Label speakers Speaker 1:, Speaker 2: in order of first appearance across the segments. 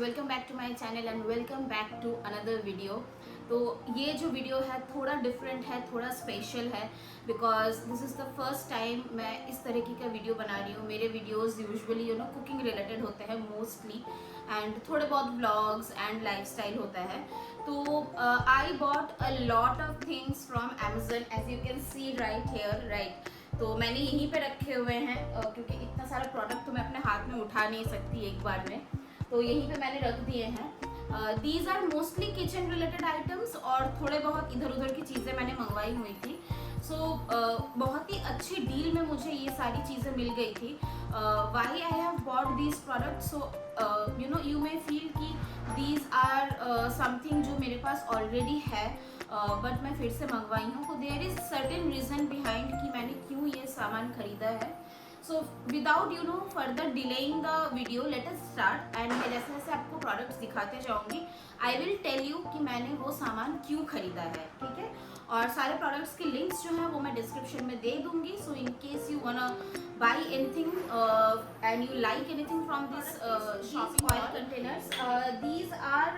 Speaker 1: Welcome back to my channel and welcome back to another video. तो ये जो video है थोड़ा डिफरेंट है, थोड़ा स्पेशल है because this is the first time मैं इस तरीके का वीडियो बना रही हूँ। मेरे वीडियोस यूजुअली कुकिंग रिलेटेड होते हैं मोस्टली, एंड थोड़े बहुत व्लॉग्स एंड लाइफस्टाइल होता है। तो I bought a lot of things from Amazon, as you can see right here right. तो मैंने यहीं पे रखे हुए हैं क्योंकि इतना सारा प्रोडक्ट तो मैं अपने हाथ में उठा नहीं सकती एक बार में, तो यहीं पे मैंने रख दिए हैं। These are mostly kitchen related items और थोड़े बहुत इधर उधर की चीज़ें मैंने मंगवाई हुई थी। सो बहुत ही अच्छी डील में मुझे ये सारी चीज़ें मिल गई थी। Why I have bought these product, so you may feel कि दीज आर समथिंग जो मेरे पास ऑलरेडी है, बट मैं फिर से मंगवाई हूँ। तो there is certain reason behind कि मैंने क्यों ये सामान खरीदा है। So without further delaying the video, let us start. And मैं जैसे जैसे आपको प्रोडक्ट्स दिखाते जाऊंगी आई विल टेल यू कि मैंने वो सामान क्यों खरीदा है, ठीक है। और सारे प्रोडक्ट्स के लिंक्स जो हैं वो मैं डिस्क्रिप्शन में दे दूंगी। So in case you wanna buy anything and you like anything from this shopping oil containers, these are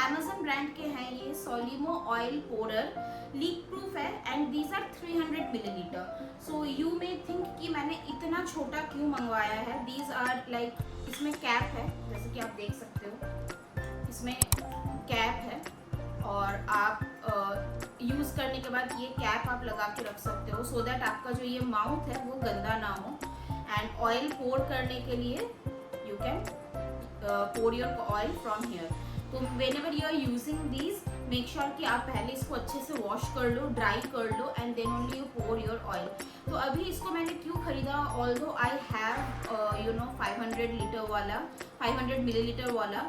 Speaker 1: Amazon brand के हैं। ये Solimo oil pourer leak proof है and these are 300 millilitre. So you may think कि मैंने इतना छोटा क्यों मंगवाया है। दीज आर लाइक, इसमें कैप है जैसे कि आप देख सकते हो, इसमें कैप है और आप यूज़ करने के बाद ये कैप आप लगा के रख सकते हो सो दैट आपका जो ये माउथ है वो गंदा ना हो। एंड ऑयल पोर करने के लिए you can pour your oil from here. तो whenever you are using these, make sure कि आप पहले इसको अच्छे से वॉश कर लो, ड्राई कर लो, and then only you pour your oil. तो अभी इसको मैंने क्यों खरीदा, ऑल्दो आई हैव 500 मिलीलीटर वाला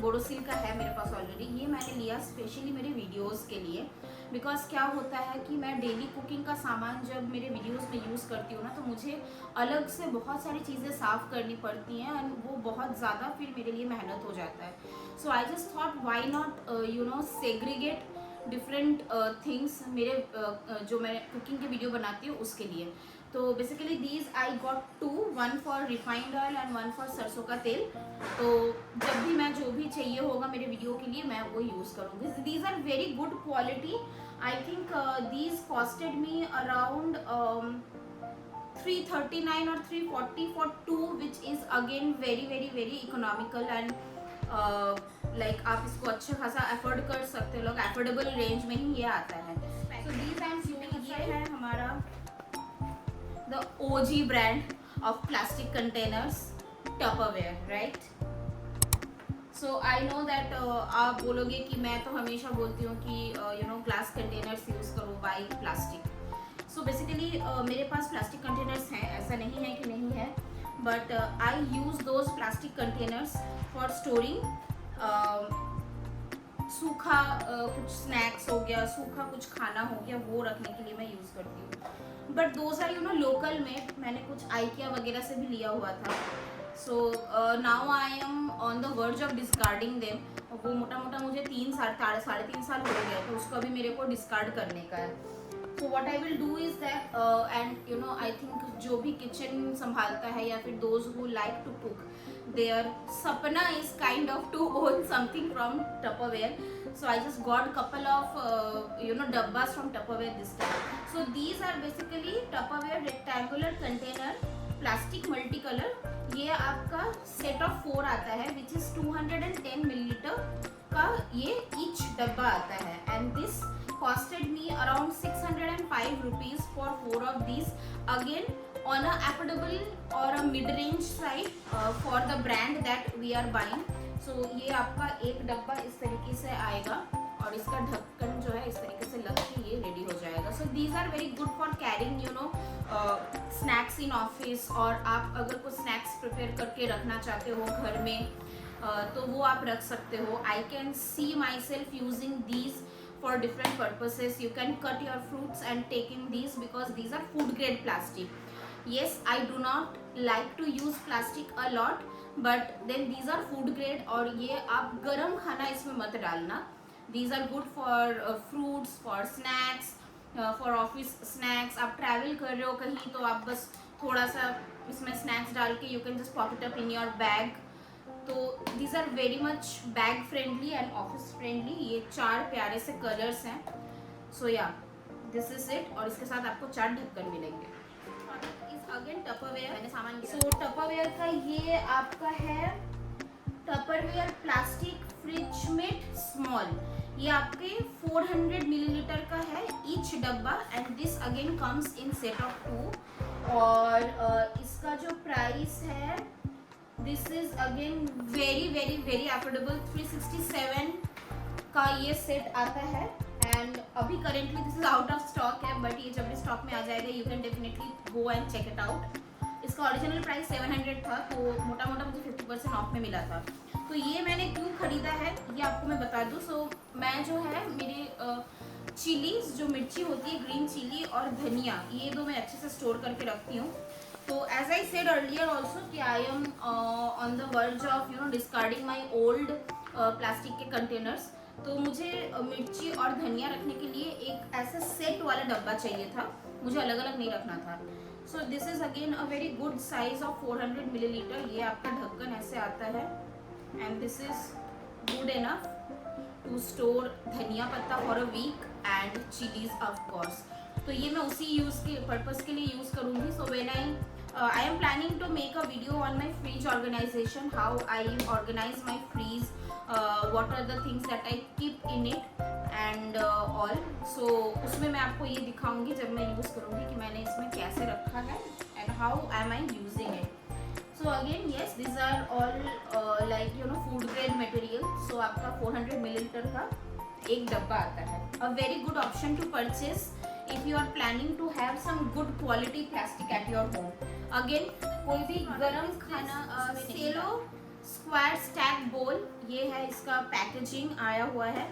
Speaker 1: बोरोसिल का है मेरे पास ऑलरेडी। ये मैंने लिया स्पेशली मेरे वीडियोस के लिए बिकॉज क्या होता है कि मैं डेली कुकिंग का सामान जब मेरे वीडियोस में यूज़ करती हूँ ना, तो मुझे अलग से बहुत सारी चीज़ें साफ़ करनी पड़ती हैं एंड वो बहुत ज़्यादा फिर मेरे लिए मेहनत हो जाता है। So I just thought why not segregate different things मेरे जो मैं कुकिंग के वीडियो बनाती हूँ उसके लिए। तो basically these I got two, one for refined oil and one for सरसों का तेल। तो जब भी मैं जो भी चाहिए होगा मेरे वीडियो के लिए मैं वो यूज़ करूँगी। These are very good quality. I think these costed me around 339 और 340 for two, which is again very very very economical and like आप इसको अच्छा खासा अफोर्ड कर सकते हो, लोग अफोर्डेबल रेंज में ही ये आता है। So these I am using, ये है हमारा the OG brand of plastic containers, Tupperware, right. So I know that आप बोलोगे कि मैं तो हमेशा बोलती हूँ कि ग्लास कंटेनर्स यूज़ करो, बाई प्लास्टिक। सो बेसिकली मेरे पास प्लास्टिक कंटेनर्स हैं, ऐसा नहीं है कि नहीं है, but I use those plastic containers for storing सूखा कुछ स्नैक्स हो गया, सूखा कुछ खाना हो गया, वो रखने के लिए मैं यूज़ करती हूँ। बट दोज आर लोकल में, मैंने कुछ आइकिया वगैरह से भी लिया हुआ था। So now I am on the verge of discarding them. वो मोटा मोटा मुझे 3 साढ़े 3 साल हो गया, तो उसको अभी मेरे को डिस्कार्ड करने का है। So what I will do is that, and I think जो भी किचन संभालता है या फिर those who like to cook, their sapna is kind of to own something from Tupperware. So I just got couple of dabbas from Tupperware this time. So these are basically Tupperware rectangular container, plastic multicolor. ये आपका set of 4 आता है which is 210 millilitre का ये each डब्बा आता है। And this costed me around 605 rupees for 4 of these, again on a affordable or a mid-range side for the brand that we are buying. So ये आपका एक डब्बा इस तरीके से आएगा और इसका ढक्कन जो है इस तरीके से लग के ये रेडी हो जाएगा। So these are very good for carrying snacks in office, और आप अगर कुछ स्नैक्स प्रिपेयर करके रखना चाहते हो घर में तो वो आप रख सकते हो। आई can C my self using these for different purposes. You can cut your fruits and take in these because these are food grade plastic. Yes, I do not like to use plastic a lot, but then these are food grade और ये आप गरम खाना इसमें मत डालना। These are good for fruits, for snacks, for office snacks। आप travel कर रहे हो कहीं तो आप बस थोड़ा सा इसमें स्नैक्स डाल के you can just pop it up in your bag। तो this these are very much bag friendly and office friendly. ये 4 प्यारे से कलर्स हैं। सो या दिस इज इट। और इसके साथ आपको 4 ढक्कन मिलेंगे। अगेन टपरवेयर, मैंने सामान। सो टपरवेयर का ये आपका है Tupperware plastic fridge mate small. ये आपके 400 मिलीलीटर का है ईच डब्बा and this again comes in set of 2। और इसका जो प्राइस है this is again very very very affordable. 367 का ये सेट आता है एंड अभी currently this is out of stock है, बट ये जब भी स्टॉक में आ जाएगा you can definitely go and check it out. इसका ओरिजिनल प्राइस 700 था, तो मोटा मोटा मुझे 50% ऑफ में मिला था। तो ये मैंने क्यों खरीदा है ये आपको मैं बता दूँ। सो मैं जो है मेरे चिलीज जो मिर्ची होती है, ग्रीन चिली और धनिया, ये दो मैं अच्छे से स्टोर करके रखती हूँ। तो as I said earlier also कि I am on the verge of discarding my old plastic के कंटेनर्स। तो मुझे मिर्ची और धनिया रखने के लिए एक ऐसा सेट वाला डब्बा चाहिए था, मुझे अलग अलग नहीं रखना था। So this is again a very good size of 400 millilitre. ये आपका ढक्कन ऐसे आता है and this is good enough to store dhaniya patta for a week and chillies of course. तो ये मैं उसी यूज़ के पर्पज़ के लिए यूज़ करूँगी। So when I am planning to make a video on my fridge organization, how I organize my fridge, what are the things that I keep in it and all. So उसमें मैं आपको ये दिखाऊंगी जब मैं use करूँगी कि मैंने इसमें कैसे रखा है and how am I using it. So again yes, these are all like food grade material. So आपका 400 मिलीलीटर का एक डब्बा आता है। A very good option to purchase if you are planning to have some good quality plastic at your home. Again कोई भी गरम खाना सेलो स्क्वायर स्टैक बोल, ये है इसका पैकेजिंग आया हुआ है।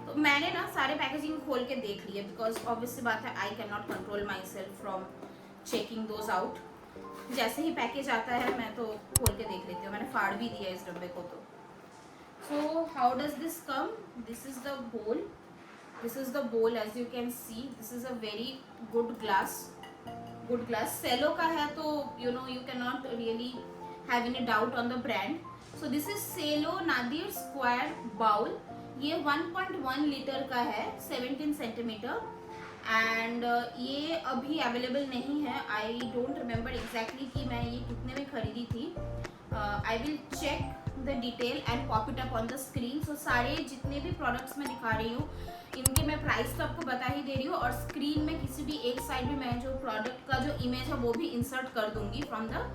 Speaker 1: तो मैंने ना सारे पैकेजिंग खोल के देख लिए बिकॉज ऑब्वियसली बात है I can not control my self from checking those out. जैसे ही पैकेज आता है मैं तो खोल के देख लेती हूँ। मैंने फाड़ भी दिया इस डब्बे को। तो so how does this come? This is the bowl. This is the bowl as you can see. This is a very good glass. Good glass. Cello का है तो you cannot really have any doubt on the brand. So this is Cello Nadir Square Bowl. ये 1.1 litre का है 17 centimetre and ये अभी available नहीं है। आई डोंट रिमेम्बर एग्जैक्टली कि मैं ये कितने में खरीदी थी। I will check the detail and pop it up on the screen. So सारे जितने भी प्रोडक्ट्स मैं दिखा रही हूँ इनके मैं प्राइस तो आपको बता ही दे रही हूँ और स्क्रीन में किसी भी एक साइड में मैं जो प्रोडक्ट का जो इमेज है वो भी इंसर्ट कर दूंगी फ्रॉम द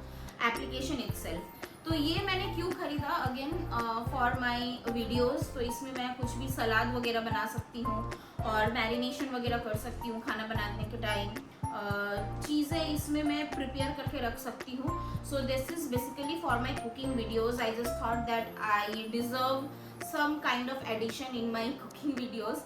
Speaker 1: एप्लीकेशन इटसेल्फ। तो ये मैंने क्यों खरीदा अगेन फॉर माई वीडियोज़। तो इसमें मैं कुछ भी सलाद वगैरह बना सकती हूँ और मैरिनेशन वगैरह कर सकती हूँ खाना बनाने के टाइम। चीज़ें इसमें मैं प्रिपेयर करके रख सकती हूँ। So this is basically for my cooking videos. I just thought that I deserve some kind of addition in my cooking videos.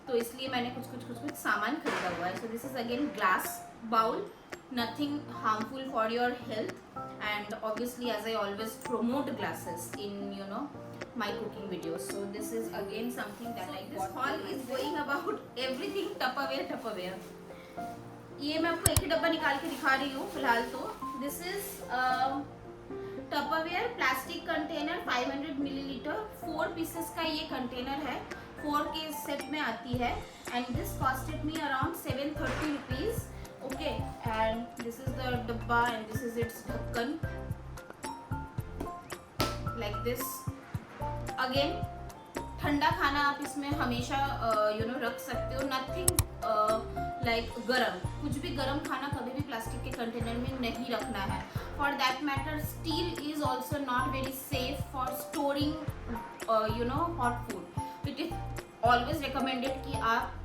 Speaker 1: तो इसलिए मैंने कुछ सामान खरीदा हुआ है। So this is again glass bowl, nothing harmful for your health and obviously as I always promote glasses in my cooking videos. So this is again something that I this haul is going about everything Tupperware. ये मैं आपको एक ही डब्बा निकाल के दिखा रही हूँ फिलहाल। तो this is Tupperware plastic container 500 millilitre 4 pieces का ये कंटेनर है। 4 के सेट में आती है and this costed me around 730 rupees. Okay, and this is the dabba and this is its ढक्कन like this. Again ठंडा खाना आप इसमें हमेशा रख सकते हो। नथिंग लाइक गरम, कुछ भी गरम खाना कभी भी प्लास्टिक के कंटेनर में नहीं रखना है। For that matter steel is also not very safe for storing hot food. It is always recommended कि आप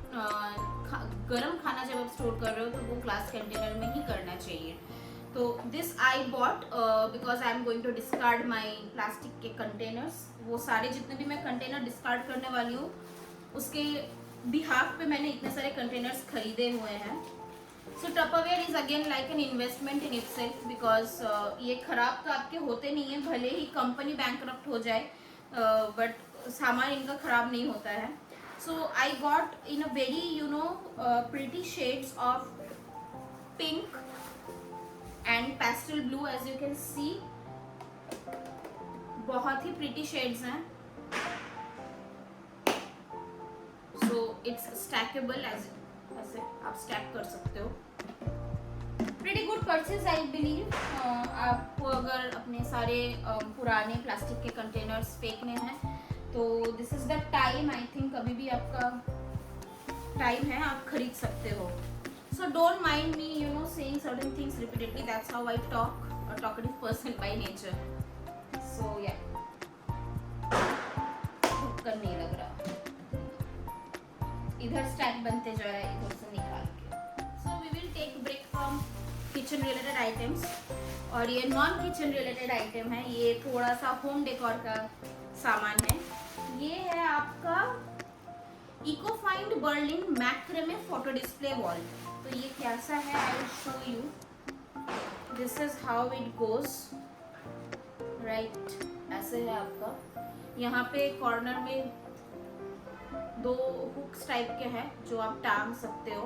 Speaker 1: गरम खाना जब आप स्टोर कर रहे हो तो वो ग्लास कंटेनर में ही करना चाहिए। तो this I bought because I am going to discard my plastic के कंटेनर्स। वो सारे जितने भी मैं कंटेनर डिस्कार्ड करने वाली हूँ उसके बिहाफ पे मैंने इतने सारे कंटेनर्स खरीदे हुए हैं। सो Tupperware is again like an investment in itself because ये खराब तो आपके होते नहीं है, भले ही कंपनी बैंकरप्ट हो जाए बट सामान इनका खराब नहीं होता है। So I got in a very pretty shades of pink and pastel blue as you can see. बहुत ही प्रिटी शेड्स हैं, सो इट्स स्टैकेबल, ऐसे आप स्टैक कर सकते हो। Pretty good purchase I believe. आपको अगर अपने सारे पुराने प्लास्टिक के कंटेनर्स फेंकने हैं तो this is the time, I think अभी भी आपका टाइम है, आप खरीद सकते हो। So don't mind me saying certain things repeatedly, that's how I talk, a talkative person by nature. So yeah ढक्कन नहीं लग रहा, इधर स्टैक बनते जा रहा है इधर से निकाल के। So we will take break from kitchen related items, और ये नॉन किचन रिलेटेड आइटम है, ये थोड़ा सा होम डेकोर का सामान है। ये है आपका इकोफाइंड Berlin macrame photo display wall. तो ये कैसा है, I will show you. This is how it goes, right, ऐसे है आपका। यहाँ पे कॉर्नर में 2 हुक्स टाइप के हैं जो आप टांग सकते हो,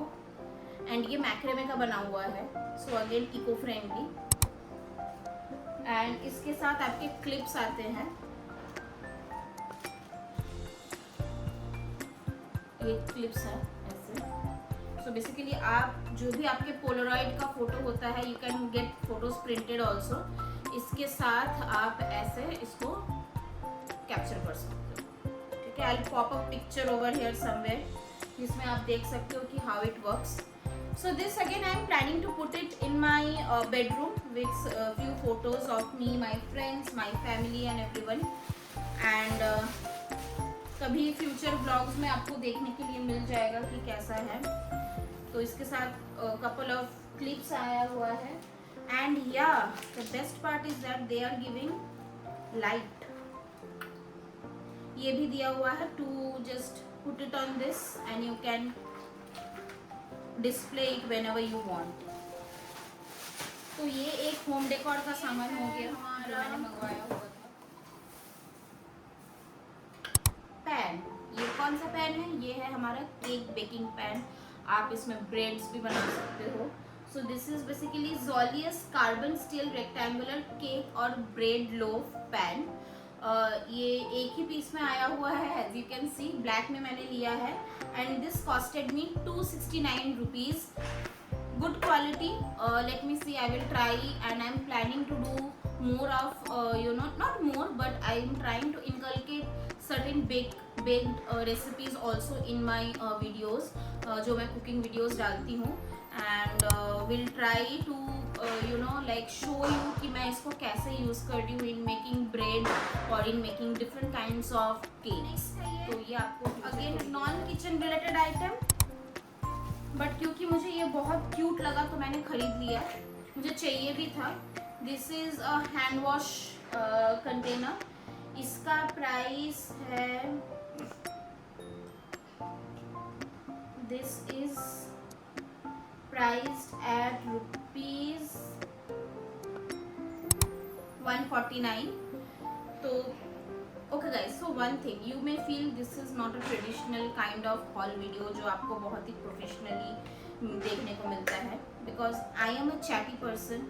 Speaker 1: एंड ये मैक्रेमे का बना हुआ है, so again eco friendly. And इसके साथ आपके क्लिप्स आते हैं, ये क्लिप्स है ऐसे। सो बेसिकली आप जो भी आपके पोलरॉइड का फोटो होता है, you can gate photos printed also. इसके साथ आप ऐसे इसको कैप्चर कर सकते हो, ठीक है। I will pop a picture over here somewhere, जिसमें आप देख सकते हो कि how it works. So this again I am planning to put it in my bedroom with few photos of me, my friends, my family and everyone, and कभी future blogs में आपको देखने के लिए मिल जाएगा कि कैसा है। तो इसके साथ कपल ऑफ क्लिप्स आया हुआ है, एंड या the best part is that they are giving light. ये भी दिया हुआ है to just put it on this and you can display it whenever you want। तो ये एक होम डेकोर का सामान हो गया जो मैंने मंगवाया हुआ था। पैन, ये कौन सा पैन है, ये है हमारा केक बेकिंग पैन। आप इसमें ब्रेड्स भी बना सकते हो। So this is basically Zollyss carbon steel rectangular cake और ब्रेड लोफ पैन। ये एक ही पीस में आया हुआ है, as you can see black में मैंने लिया है, and this costed me 269 rupees. Good quality, let me see, I will try and I am planning to do more of not more, but I am trying to inculcate certain baked recipes also in my videos, जो मैं cooking videos डालती हूँ, and will try to like show you कि मैं इसको कैसे use करती हूँ in making bread or in making different kinds of cakes। तो ये आपको again non kitchen related item, but क्योंकि मुझे ये बहुत cute लगा तो मैंने खरीद लिया, मुझे चाहिए भी था। This is a hand wash container, इसका प्राइस है, this is priced eight rupees 149। तो okay guys, so one thing, you may feel this is not a traditional kind of hall video जो आपको बहुत ही प्रोफेशनली देखने को मिलता है, because I am a chatty person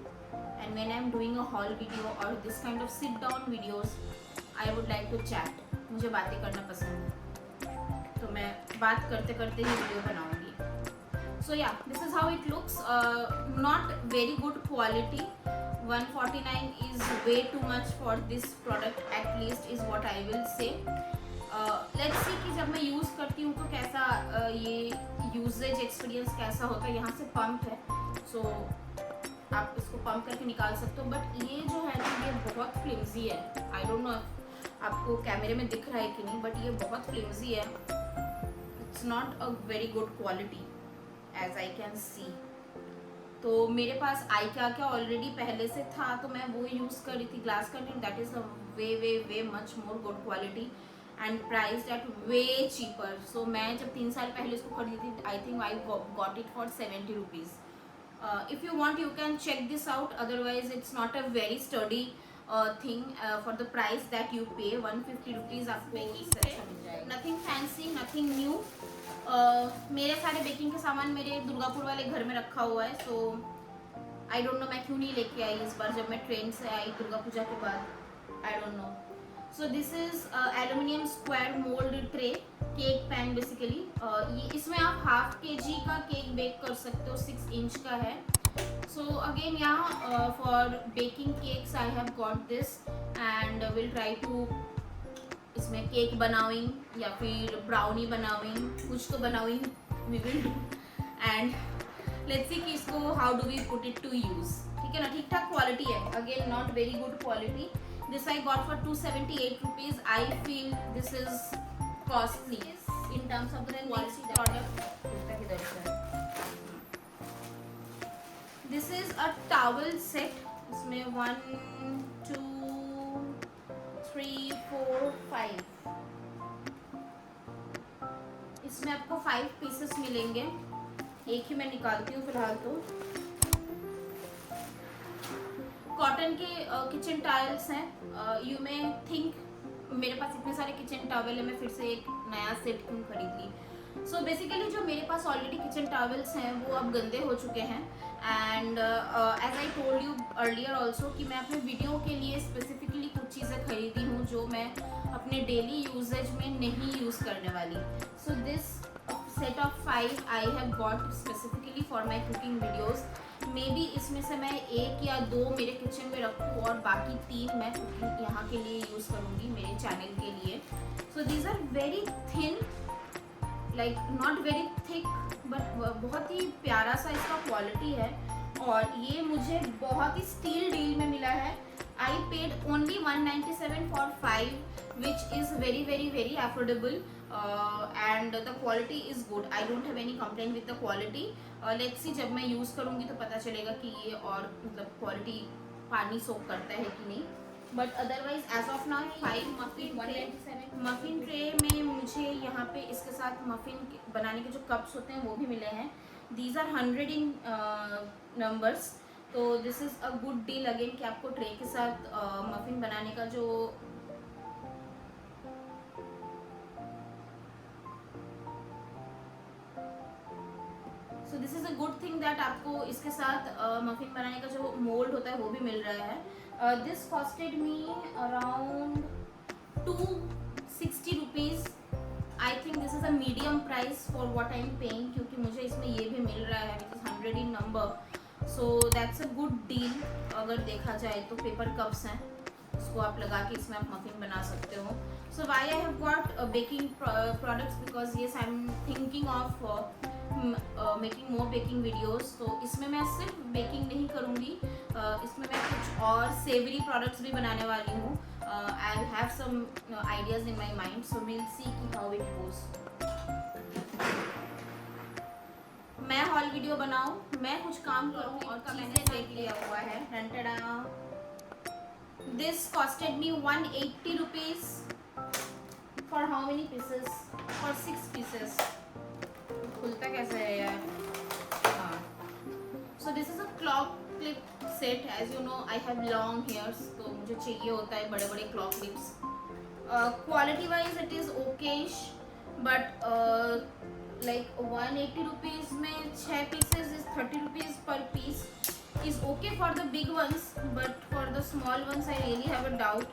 Speaker 1: and when I am doing a haul video or this kind of sit down videos, I would like to chat। मुझे बातें करना पसंद है, तो मैं बात करते करते ही वीडियो बनाऊंगी। So yeah, this is how it looks, not very good quality। 149 is way too much for this product, at least is what I will say। let's see कि जब मैं यूज़ करती हूँ तो कैसा ये यूजेज एक्सपीरियंस कैसा होता है। यहाँ से पंप है, so आप इसको पंप करके निकाल सकते हो, बट ये जो है ना ये बहुत फ्लिमजी है। आई डोंट नो आपको कैमरे में दिख रहा है कि नहीं, बट ये बहुत फ्लिमजी है। It's not a very good quality as I can see. तो मेरे पास क्या ऑलरेडी पहले से था, तो मैं वो यूज़ कर रही थी, glass container, that is the way much more good quality and priced at way cheaper. So मैं जब 3 साल पहले इसको खरीदी थी, I think I got it for 70 rupees. If you want you can check this out, otherwise it's not a very sturdy thing for the price that you pay। 150 rupees आपको इससे अच्छा मिल जाएगा। Nothing fancy, nothing new. मेरे सारे baking के सामान मेरे दुर्गापुर वाले घर में रखा हुआ है, सो आई डोंट नो मैं क्यों नहीं लेके आई इस बार जब मैं ट्रेन से आई दुर्गा पूजा के बाद, I don't know. So this is aluminium square mould tray cake pan basically. ये इसमें आप हाफ kg का केक बेक कर सकते हो, 6 इंच का है। सो अगेन यहाँ for baking cakes I have got this and will try to इसमें केक बनाविंग या फिर ब्राउनी बनाविंग, कुछ तो बनाविंग we will do. And let's see कि इसको how do we put it to use. ठीक है ना, ठीक ठाक क्वालिटी है, again not very good quality. This I got for 278 rupees. I feel this is costly in terms of the quality product. This is a towel set, इसमें 1 2 3 4 5, इसमें आपको 5 pieces मिलेंगे। एक ही मैं निकालती हूँ फिलहाल। तो कॉटन के किचन टॉवल्स हैं। यू मे थिंक मेरे पास इतने सारे किचन टॉवल है, मैं फिर से एक नया सेट क्यों खरीद ली। सो बेसिकली जो मेरे पास ऑलरेडी किचन टॉवल्स हैं वो अब गंदे हो चुके हैं। And as I told you earlier also कि मैं अपने वीडियो के लिए स्पेसिफिकली कुछ चीज़ें खरीदी हूँ जो मैं अपने डेली यूजेज में नहीं यूज़ करने वाली। So this set of 5 I have got specifically for my cooking videos. May be इसमें से मैं 1 या 2 मेरे किचन में रखूँ और बाकी 3 मैं कुकिंग यहाँ के लिए यूज़ करूँगी मेरे चैनल के लिए। So these are very thin, like not very thick, but बहुत ही प्यारा सा इसका क्वालिटी है। और ये मुझे बहुत ही स्टील डील में मिला है। I paid only 197 for 5 which is very very very affordable and the quality is good. I don't have any complaint with the quality. Let's see जब मैं यूज़ करूँगी तो पता चलेगा कि ये और मतलब क्वालिटी पानी सोक करता है कि नहीं। But otherwise as of now 5 muffin tray में मुझे यहाँ पे इसके साथ मफ़िन बनाने के जो कप्स होते हैं वो भी मिले हैं। These are 100 in numbers. तो this is a good deal again कि आपको ट्रे के साथ मफ़िन बनाने का जो this is a good thing that आपको इसके साथ मफ़िन बनाने का जो मोल्ड होता है वो भी मिल रहा है। This costed me around 260 rupees. I think this is a medium price for what I am paying, क्योंकि मुझे इसमें ये भी मिल रहा है which is 100 in number. So that's a good deal. अगर देखा जाए तो पेपर कप्स हैं, उसको आप लगा के इसमें आप मफ़िन बना सकते हो। So why I have got baking products because yes I am thinking of making more baking videos. तो इसमें मैं सिर्फ बेकिंग नहीं करूँगी, इसमें मैं कुछ और सेवरी प्रोडक्ट्स भी बनाने वाली हूँ। I have some ideas in my mind, so will see कि हाउ इट गोज़। मैं हॉल वीडियो बनाऊँ, मैं कुछ काम करूँ और चीज़ें देख लिया हुआ है। This costed me 180 rupees for how many pieces? For 6 pieces. खुलता कैसे है यार? हाँ, so this is a claw clip set. As you know I have long hairs, तो मुझे चाहिए होता है बड़े बड़े claw clips. Quality wise it is okayish, but like 180 rupees में 6 pieces is 30 rupees per piece is okay for the big ones, but for the small ones I really have a doubt.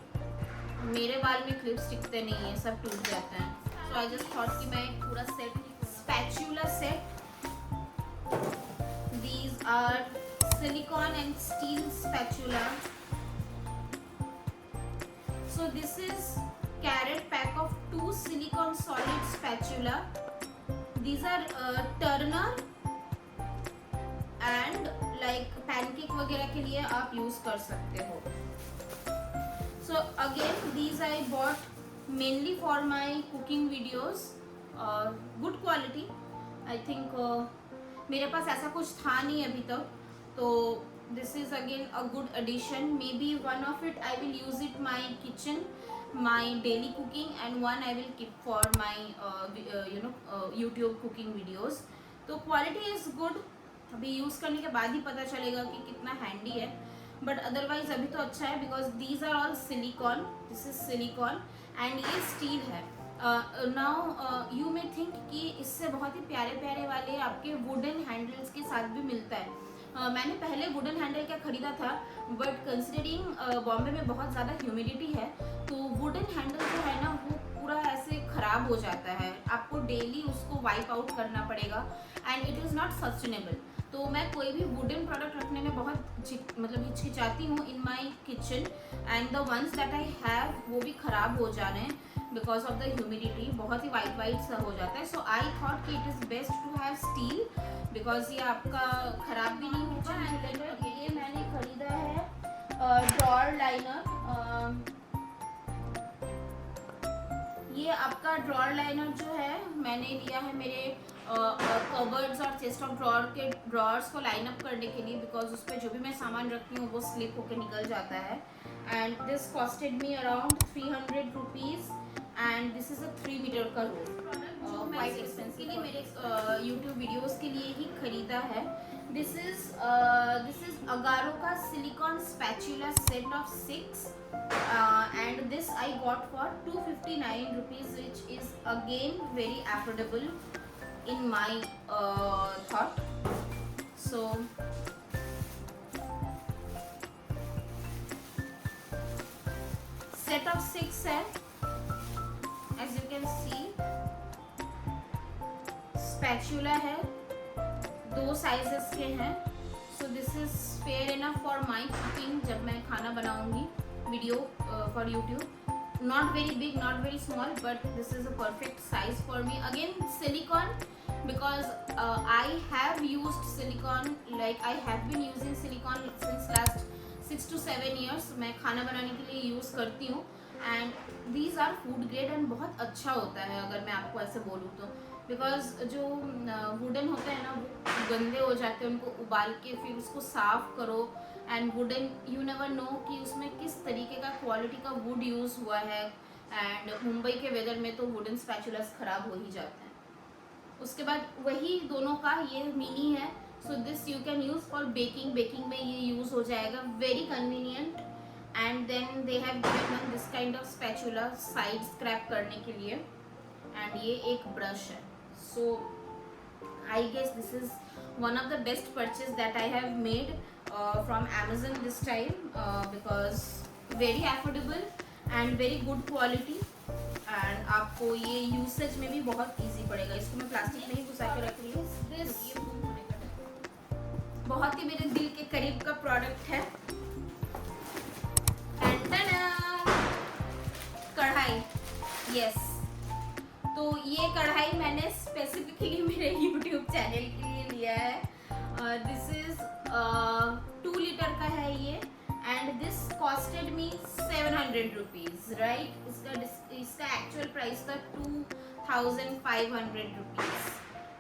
Speaker 1: मेरे बाल में clips टिकते नहीं हैं, सब टूट जाते हैं। सो आई जस्ट थॉट कि मैं एक पूरा set, spatula set. These are silicone and steel spatula. So this is carrot pack of 2 silicone solid spatula. These are turner and like pancake वगैरह के लिए आप use कर सकते हो। So again these I bought mainly for my cooking videos. Good quality. I think मेरे पास ऐसा कुछ था नहीं अभी तक, तो this is again a good addition. Maybe one of it I will use it my kitchen, my daily cooking, and one I will keep for my YouTube cooking videos. तो क्वालिटी इज़ गुड, अभी use करने के बाद ही पता चलेगा कि कितना handy है, बट अदरवाइज अभी तो अच्छा है because these are all silicone. This is silicone and ये स्टील है। नाउ यू मे थिंक कि इससे बहुत ही प्यारे प्यारे वाले आपके वुडन हैंडल्स के साथ भी मिलता है। मैंने पहले वुडन हैंडल का खरीदा था, बट कंसिडरिंग बॉम्बे में बहुत ज़्यादा ह्यूमिडिटी है, तो वुडन हैंडल जो है ना वो पूरा ऐसे ख़राब हो जाता है, आपको डेली उसको वाइप आउट करना पड़ेगा and it is not sustainable. तो मैं कोई भी वुडन प्रोडक्ट रखने में बहुत मतलब हिचकिचाती हूँ in my kitchen, and the ones that I have वो भी ख़राब हो जा रहे हैं बिकॉज ऑफ द ह्यूमिडिटी, बहुत ही वाइट वाइट सा हो जाता है। सो आई थॉट कि it is best to have steel because ये आपका ख़राब भी नहीं होगा। एंड ये मैंने ख़रीदा है ड्रॉअर लाइनर। ये आपका ड्रॉअर लाइनर जो है मैंने लिया है मेरे कबर्ड्स और चेस्ट ऑफ ड्रॉअर के ड्रॉअर्स को लाइन अप करने के लिए, बिकॉज उस पर जो भी मैं सामान रखती हूँ वो स्लिप होकर निकल जाता है। And this costed me around 300 rupees and this is a 3 metre का रोल। क्वाइट एक्सपेंसिव, लिए मेरे यूट्यूब वीडियोस के लिए ही खरीदा है। दिस इज अगारो का silicone spatula set of 6 and this I got for 259 rupees, which is again very affordable in my thought. So set of 6 है, as you can see spatula है, 2 sizes के हैं। So this is fair enough for my cooking जब मैं खाना बनाऊंगी video for YouTube. Not very big, not very small, but this is a perfect size for me. Again silicone, because I have used silicone, like I have been using silicone since last 6 to 7 years. मैं खाना बनाने के लिए use करती हूँ and these are food grade and बहुत अच्छा होता है अगर मैं आपको ऐसे बोलूँ तो, बिकॉज जो वुडन होते हैं ना वो गंदे हो जाते हैं, उनको उबाल के फिर उसको साफ़ करो and wooden you never know कि उसमें किस तरीके का क्वालिटी का वुड यूज़ हुआ है। एंड मुंबई के वेदर में तो वुडन स्पैचुलास ख़राब हो ही जाते हैं। उसके बाद वही दोनों का ये मिनी है, so this you can use for baking, baking में ये यूज़ हो जाएगा, very convenient. And then they have given this kind of spatula side scrap करने के लिए, एंड ये एक ब्रश है। So I guess this is one of the best purchase that I have made from Amazon this time, because very affordable and very good quality, and आपको ये usage में भी बहुत इजी पड़ेगा। इसको मैं प्लास्टिक में ही घुसा के रख रही हूँ। दिस बहुत ही मेरे दिल के करीब का प्रोडक्ट है, कढ़ाई। यस, तो ये कढ़ाई मैंने स्पेसिफिकली मेरे YouTube चैनल के लिए लिया है। दिस इज 2 लीटर का है ये, and this costed me 700 rupees, right. इसका एक्चुअल प्राइस था 2500 रुपीज़।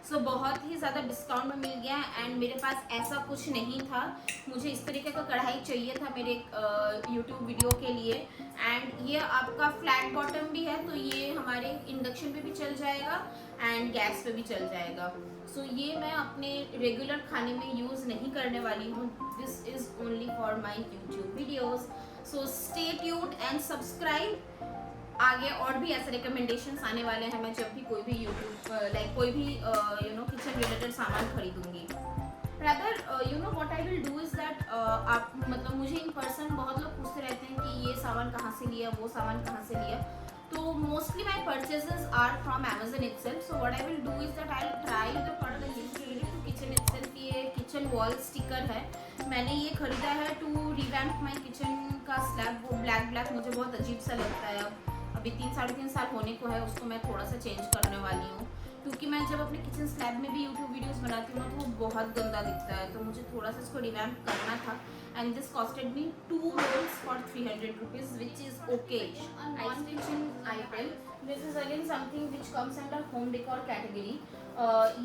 Speaker 1: सो बहुत ही ज़्यादा डिस्काउंट में मिल गया एंड मेरे पास ऐसा कुछ नहीं था, मुझे इस तरीके का कढ़ाई चाहिए था मेरे यूट्यूब वीडियो के लिए। एंड ये आपका फ्लैट बॉटम भी है, तो ये हमारे इंडक्शन पे भी चल जाएगा एंड गैस पे भी चल जाएगा। सो ये मैं अपने रेगुलर खाने में यूज़ नहीं करने वाली हूँ, this is only for my YouTube videos. So stay tuned and subscribe. आगे और भी ऐसे रिकमेंडेशंस आने वाले हैं, मैं जब भी कोई भी यूट्यूब लाइक कोई भी किचन रिलेटेड सामान खरीदूंगी। Rather you know what I will do is that, आप मतलब मुझे इन पर्सन बहुत लोग पूछते रहते हैं कि ये सामान कहाँ से लिया, वो सामान कहाँ से लिया, तो mostly my purchases are from Amazon itself. So what I will do is that I will try the product related to kitchen itself. ये किचन वॉल स्टिकर है, मैंने ये खरीदा है टू रिवैम्प माई किचन का स्लैब। वो black मुझे बहुत अजीब सा लगता है, अभी 3-3.5 साल होने को है, उसको मैं थोड़ा सा चेंज करने वाली हूँ, क्योंकि मैं जब अपने किचन स्लैब में भी यूट्यूब वीडियोस बनाती हूँ ना तो वो बहुत गंदा दिखता है, तो मुझे थोड़ा सा इसको रिवैम्प करना था। And this costed me 2 rolls for 300 rupees, which is okay. Non kitchen item, this is again something which comes under home decor category.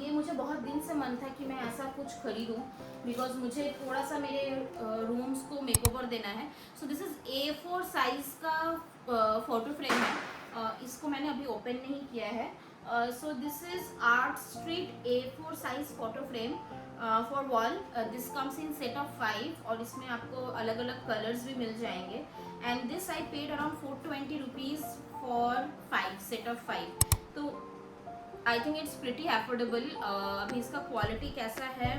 Speaker 1: ये मुझे बहुत दिन से मन था कि मैं ऐसा कुछ खरीदूँ, बिकॉज मुझे थोड़ा सा मेरे रूम्स को मेकओवर देना है। So this is A4 size का फोटो फ्रेम है, इसको मैंने अभी ओपन नहीं किया है। So this is art street A4 size photo frame for wall. This comes in set of 5 और इसमें आपको अलग अलग कलर्स भी मिल जाएंगे। And this I paid around 420 rupees for 5 set of 5, तो I think it's pretty affordable. अभी इसका क्वालिटी कैसा है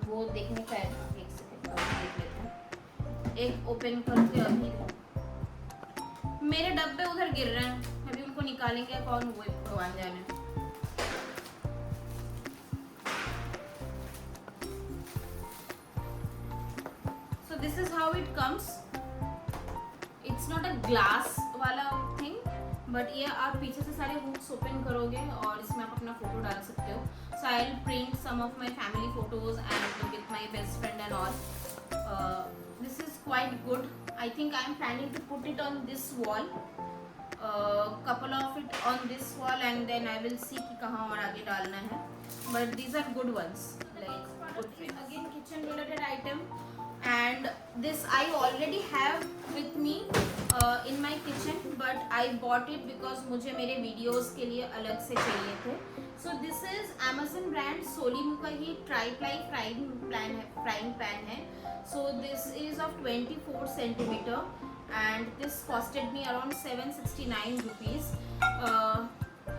Speaker 1: वो देखने का है। एक सेकंड अभी देख लेते हैं। एक ओपन करके अभी मेरे डब्बे उधर गिर रहे हैं, अभी उनको निकालेंगे कौन, वो भगवान जाने। So this is how it comes. It's not a glass वाला thing, but ये आप पीछे से सारे hooks open करोगे और इसमें आप अपना फोटो डाल सकते हो. So I'll print some of my family photos and with my best friend and all. This is quite good. I think I'm planning to put it on this wall. Couple of it on this wall and then I will see कि कहाँ और आगे डालना है. But these are good ones. Like again kitchen related item. And this I already have with me in my kitchen, but I bought it because मुझे मेरे videos के लिए अलग से चाहिए थे. So this is Amazon brand Solimu का ही tri-ply frying pan है. So this is of 24 centimeter and this costed me around 769 rupees.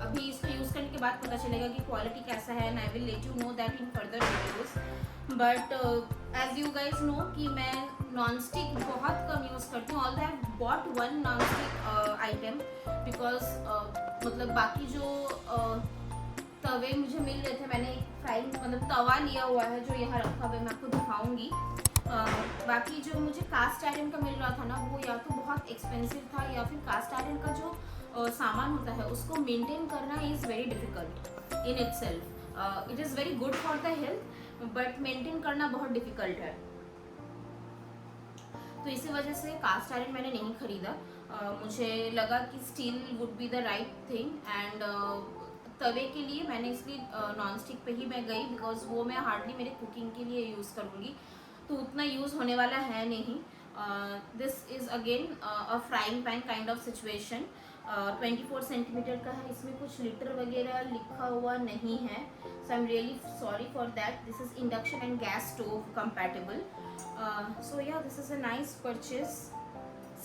Speaker 1: अभी इसको यूज़ करने के बाद पता चलेगा कि क्वालिटी कैसा है and I will let you know that in further videos. But as you guys know कि मैं नॉन स्टिक बहुत कम यूज़ करती हूँ. Although I have bought one non stick item because मतलब बाकी जो तवे मुझे मिल रहे थे, मैंने एक फ्राइंग मतलब तवा लिया हुआ है जो यहाँ रखा हुआ है, मैं आपको दिखाऊंगी. बाकी जो मुझे कास्ट आयरन का मिल रहा था ना, वो या तो बहुत एक्सपेंसिव था या फिर कास्ट आयरन का जो सामान होता है उसको मेंटेन करना is very difficult in itself. It is very good for the health but maintain करना बहुत डिफ़िकल्ट है. तो इसी वजह से कास्ट आयरन मैंने नहीं खरीदा. मुझे लगा कि steel would be the right thing and तवे के लिए मैंने इसलिए नॉन स्टिक पे ही मैं गई बिकॉज वो मैं हार्डली मेरे कुकिंग के लिए यूज़ करूँगी तो उतना यूज़ होने वाला है नहीं. This is again a frying pan kind of situation. 24 centimetre का है. इसमें कुछ लीटर वगैरह लिखा हुआ नहीं है. So I am really sorry for that. This is induction and gas stove compatible. So yeah this is a nice purchase.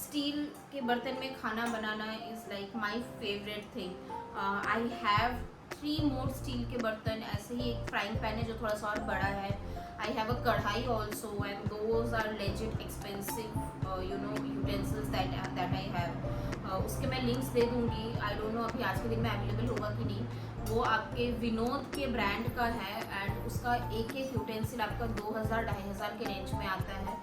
Speaker 1: Steel के बर्तन में खाना बनाना is like my favourite thing. I have 3 more steel के बर्तन. ऐसे ही एक frying pan है जो थोड़ा सा और बड़ा है. I have a kadhai also and those are legit expensive utensils that I have. उसके मैं लिंक्स दे दूँगी. आई डोंट नो अभी आज के दिन में अवेलेबल होगा कि नहीं. वो आपके विनोद के ब्रांड का है एंड उसका एक यूटेंसिल आपका 2000-2500 के रेंज में आता है.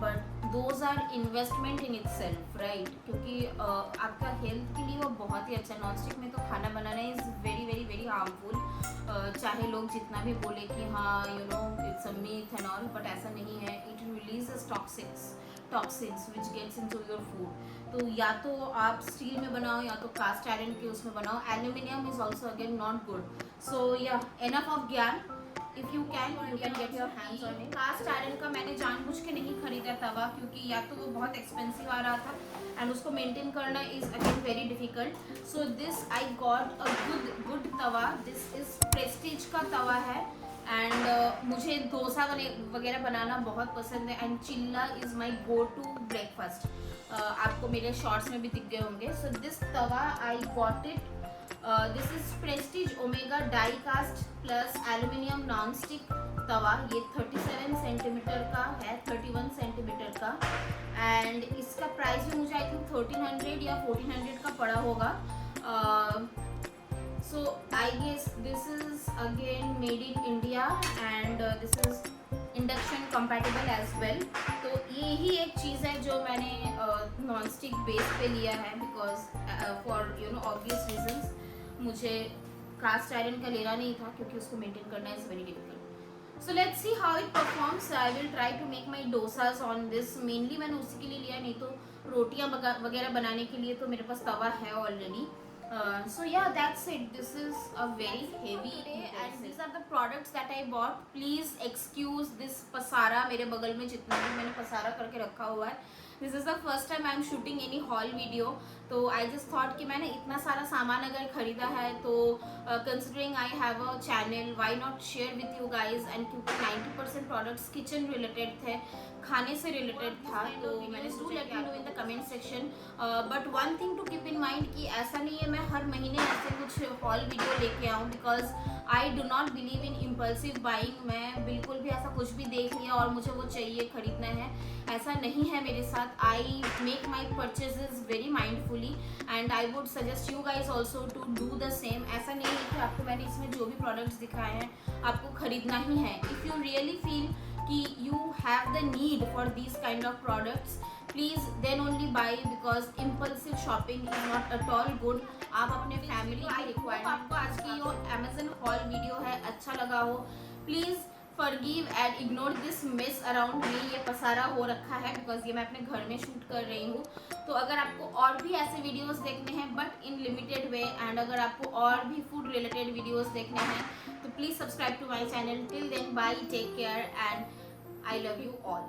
Speaker 1: But those are investment in itself right, क्योंकि आपका हेल्थ के लिए वो बहुत ही अच्छा. नॉन स्टिक में तो खाना बनाना is very very very harmful. चाहे लोग जितना भी बोले कि हाँ it's a myth and all, but ऐसा नहीं है. It releases toxins which gets into your food. तो या तो आप स्टील में बनाओ या तो कास्ट आयरन के उसमें बनाओ. Aluminium is also again not good. So yeah enough of ज्ञान. If you can get your hands on it. Cast iron का मैंने जानबूझ के नहीं खरीदा तवा क्योंकि या तो वो बहुत एक्सपेंसिव आ रहा था एंड उसको मेंटेन करना is again very difficult. So this I got a good Tawa. This is Prestige का तवा है एंड मुझे डोसा वगैरह बनाना बहुत पसंद है and chilla is my go to breakfast. आपको मेरे शॉर्ट्स में भी दिख गए होंगे. So this tawa I got it. This is Prestige Omega die cast plus aluminium non stick tawa. ये 37 सेंटीमीटर का है, 31 सेंटीमीटर का एंड इसका प्राइस भी मुझे आई थिंक 1300 या 1400 का पड़ा होगा. So I guess this is again made in India and this is induction compatible as well. तो ये ही एक चीज़ है जो मैंने नॉन स्टिक बेस पे लिया है बिकॉज फॉर ऑब्वियस रीजंस. मुझे कास्ट आयरन का लेना नहीं था क्योंकि उसको मेंटेन करना is very difficult. So let's see how it performs. I will try to make my dosas on this. Mainly मैंने उसी के लिए लिया, नहीं तो रोटियां वगैरह बनाने के लिए तो मेरे पास तवा है already. So yeah, that's it. This is a very heavy and these are the products that I bought. Please excuse this पसारा मेरे बगल में जितना भी मैंने पसारा करके रखा हुआ है. This is the first time I am shooting any haul video. तो I just thought कि मैंने इतना सारा सामान अगर ख़रीदा है तो considering I have a channel, why not share with you guys. and क्योंकि 90% products kitchen related थे, खाने से रिलेटेड था, तो मैंने do let me know in the comment section. But one thing to keep in mind कि ऐसा नहीं है मैं हर महीने ऐसे कुछ हॉल वीडियो लेके आऊँ, because I do not believe in impulsive buying. मैं बिल्कुल भी ऐसा कुछ भी देख लिया और मुझे वो चाहिए, खरीदना है, ऐसा नहीं है मेरे साथ। I make my purchases very mindfully and I would suggest you guys also to do the same. ऐसा नहीं है कि आपको मैंने इसमें जो भी प्रोडक्ट्स दिखाए हैं आपको खरीदना ही है। इफ़ यू रियली फील कि you have the need for these kind of products, please then only buy, because impulsive shopping is not at all good। आप अपने फैमिली की रिक्वायरमेंट, आपको आज की जो Amazon हॉल वीडियो है अच्छा लगा हो, please forgive and ignore this miss around me. ये पसारा हो रखा है बिकॉज ये मैं अपने घर में शूट कर रही हूँ। तो अगर आपको और भी ऐसे वीडियोस देखने हैं but in limited way, and अगर आपको और भी फूड रिलेटेड वीडियोस देखने हैं तो please subscribe to my channel. Till then bye, take care and I love you all।